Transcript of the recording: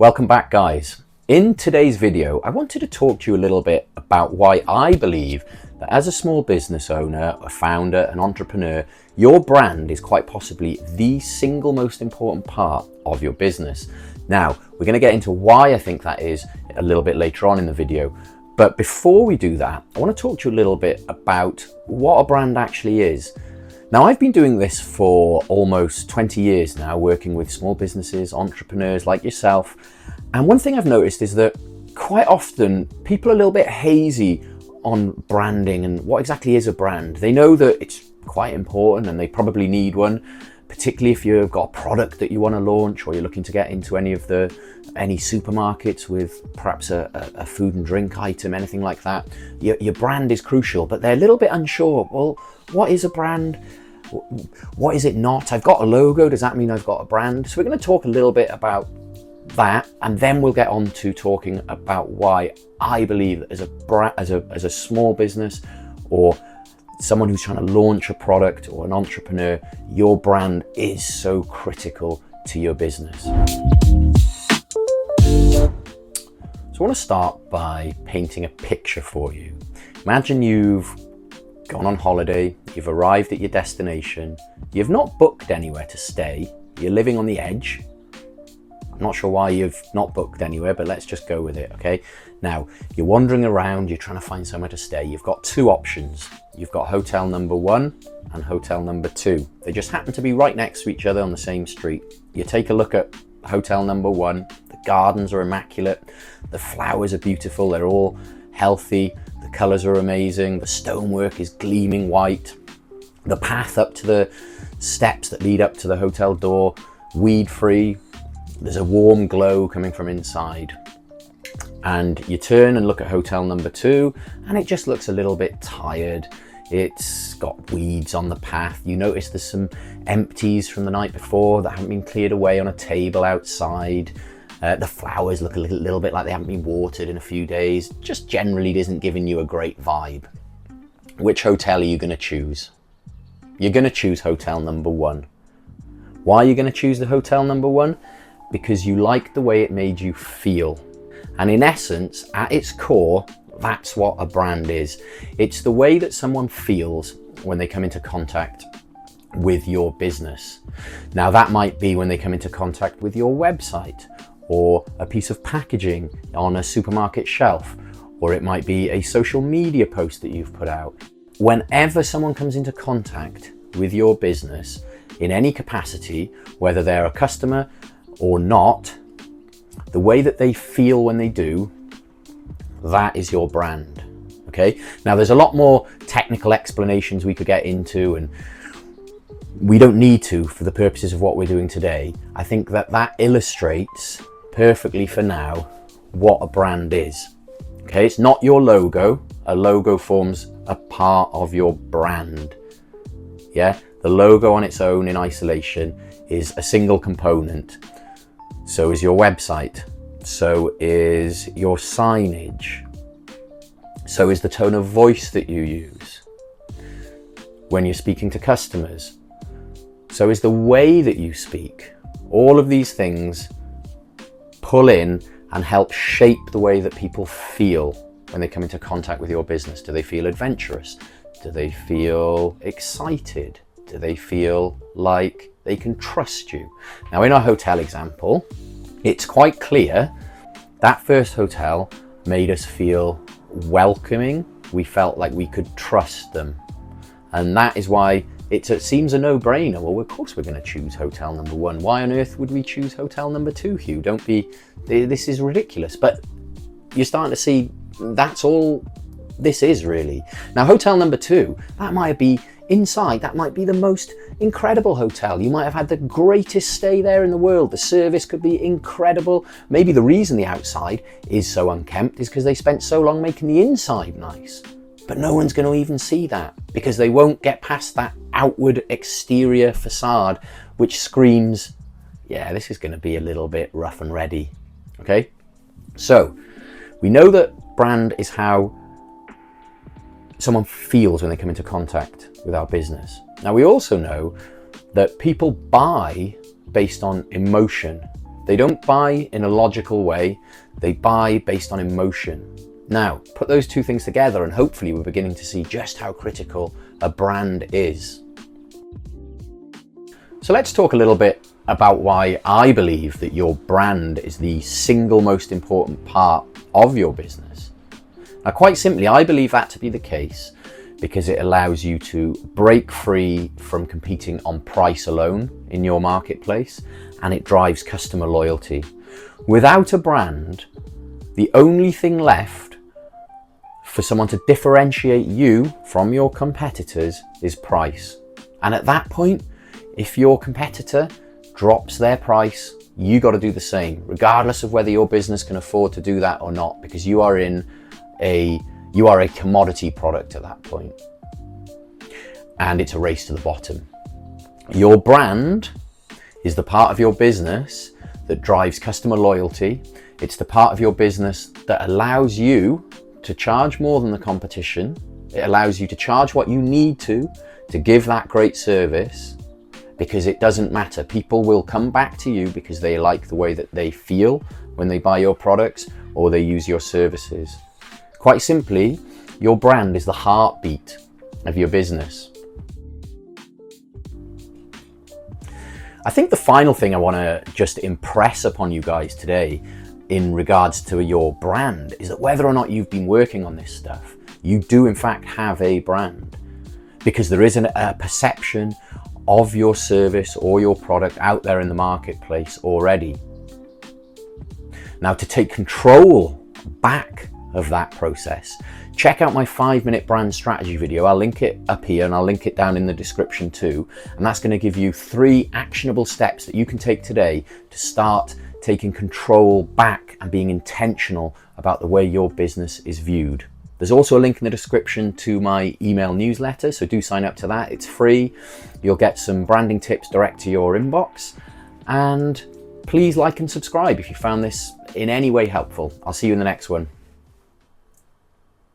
Welcome back, guys. In today's video, I wanted to talk to you a little bit about why I believe that as a small business owner, a founder, an entrepreneur, your brand is quite possibly the single most important part of your business. Now, we're going to get into why I think that is a little bit later on in the video. But before we do that, I want to talk to you a little bit about what a brand actually is. Now, I've been doing this for almost 20 years now, working with small businesses, entrepreneurs like yourself. And one thing I've noticed is that quite often people are a little bit hazy on branding and what exactly is a brand. They know that it's quite important and they probably need one, particularly if you've got a product that you want to launch or you're looking to get into any supermarkets with perhaps a food and drink item, anything like that. Your brand is crucial, but they're a little bit unsure. Well, what is a brand? What is it not? I've got a logo. Does that mean I've got a brand? So we're going to talk a little bit about that, and then we'll get on to talking about why I believe as a small business or someone who's trying to launch a product or an entrepreneur, your brand is so critical to your business. So I want to start by painting a picture for you. Imagine you've gone on holiday, you've arrived at your destination, you've not booked anywhere to stay, you're living on the edge. I'm not sure why you've not booked anywhere, but let's just go with it, okay? Now, you're wandering around, you're trying to find somewhere to stay. You've got two options. You've got hotel number 1 and hotel number 2. They just happen to be right next to each other on the same street. You take a look at hotel number 1. The gardens are immaculate. The flowers are beautiful. They're all healthy. The colors are amazing. The stonework is gleaming white. The path up to the steps that lead up to the hotel door, weed-free. There's a warm glow coming from inside. And you turn and look at hotel number 2, and it just looks a little bit tired. It's got weeds on the path. You notice there's some empties from the night before that haven't been cleared away on a table outside. The flowers look a little bit like they haven't been watered in a few days. Just generally isn't giving you a great vibe. Which hotel are you going to choose? You're going to choose hotel number 1. Why are you going to choose the hotel number 1? Because you like the way it made you feel. And in essence, at its core, that's what a brand is. It's the way that someone feels when they come into contact with your business. Now, that might be when they come into contact with your website or a piece of packaging on a supermarket shelf, or it might be a social media post that you've put out. Whenever someone comes into contact with your business in any capacity, whether they're a customer or not, the way that they feel when they do, that is your brand, okay? Now, there's a lot more technical explanations we could get into, and we don't need to for the purposes of what we're doing today. I think that illustrates perfectly for now what a brand is, okay? It's not your logo. A logo forms a part of your brand, yeah? The logo on its own in isolation is a single component. So is your website, so is your signage, so is the tone of voice that you use when you're speaking to customers, so is the way that you speak. All of these things pull in and help shape the way that people feel when they come into contact with your business. Do they feel adventurous? Do they feel excited? Do they feel like they can trust you? Now, in our hotel example, it's quite clear that first hotel made us feel welcoming. We felt like we could trust them. And that is why it seems a no-brainer. Well, of course we're going to choose hotel number 1. Why on earth would we choose hotel number 2, Hugh? This is ridiculous. But you're starting to see that's all this is really. Now, hotel number 2, that might be inside, that might be the most incredible hotel. You might have had the greatest stay there in the world. The service could be incredible. Maybe the reason the outside is so unkempt is because they spent so long making the inside nice. But no one's going to even see that because they won't get past that outward exterior facade, which screams, yeah, this is going to be a little bit rough and ready. Okay? So we know that brand is how someone feels when they come into contact with our business. Now, we also know that people buy based on emotion. They don't buy in a logical way, they buy based on emotion. Now, put those two things together and hopefully we're beginning to see just how critical a brand is. So let's talk a little bit about why I believe that your brand is the single most important part of your business. Now, quite simply, I believe that to be the case because it allows you to break free from competing on price alone in your marketplace, and it drives customer loyalty. Without a brand, the only thing left for someone to differentiate you from your competitors is price. And at that point, if your competitor drops their price, you got to do the same, regardless of whether your business can afford to do that or not, because you are a commodity product at that point. And it's a race to the bottom. Your brand is the part of your business that drives customer loyalty. It's the part of your business that allows you to charge more than the competition. It allows you to charge what you need to give that great service, because it doesn't matter. People will come back to you because they like the way that they feel when they buy your products or they use your services. Quite simply, your brand is the heartbeat of your business. I think the final thing I want to just impress upon you guys today in regards to your brand is that whether or not you've been working on this stuff, you do in fact have a brand, because there is a perception of your service or your product out there in the marketplace already. Now, to take control back of that process, check out my 5-minute brand strategy video. I'll link it up here and I'll link it down in the description too. And that's going to give you 3 actionable steps that you can take today to start taking control back and being intentional about the way your business is viewed. There's also a link in the description to my email newsletter, so do sign up to that. It's free. You'll get some branding tips direct to your inbox. And please like and subscribe if you found this in any way helpful. I'll see you in the next one.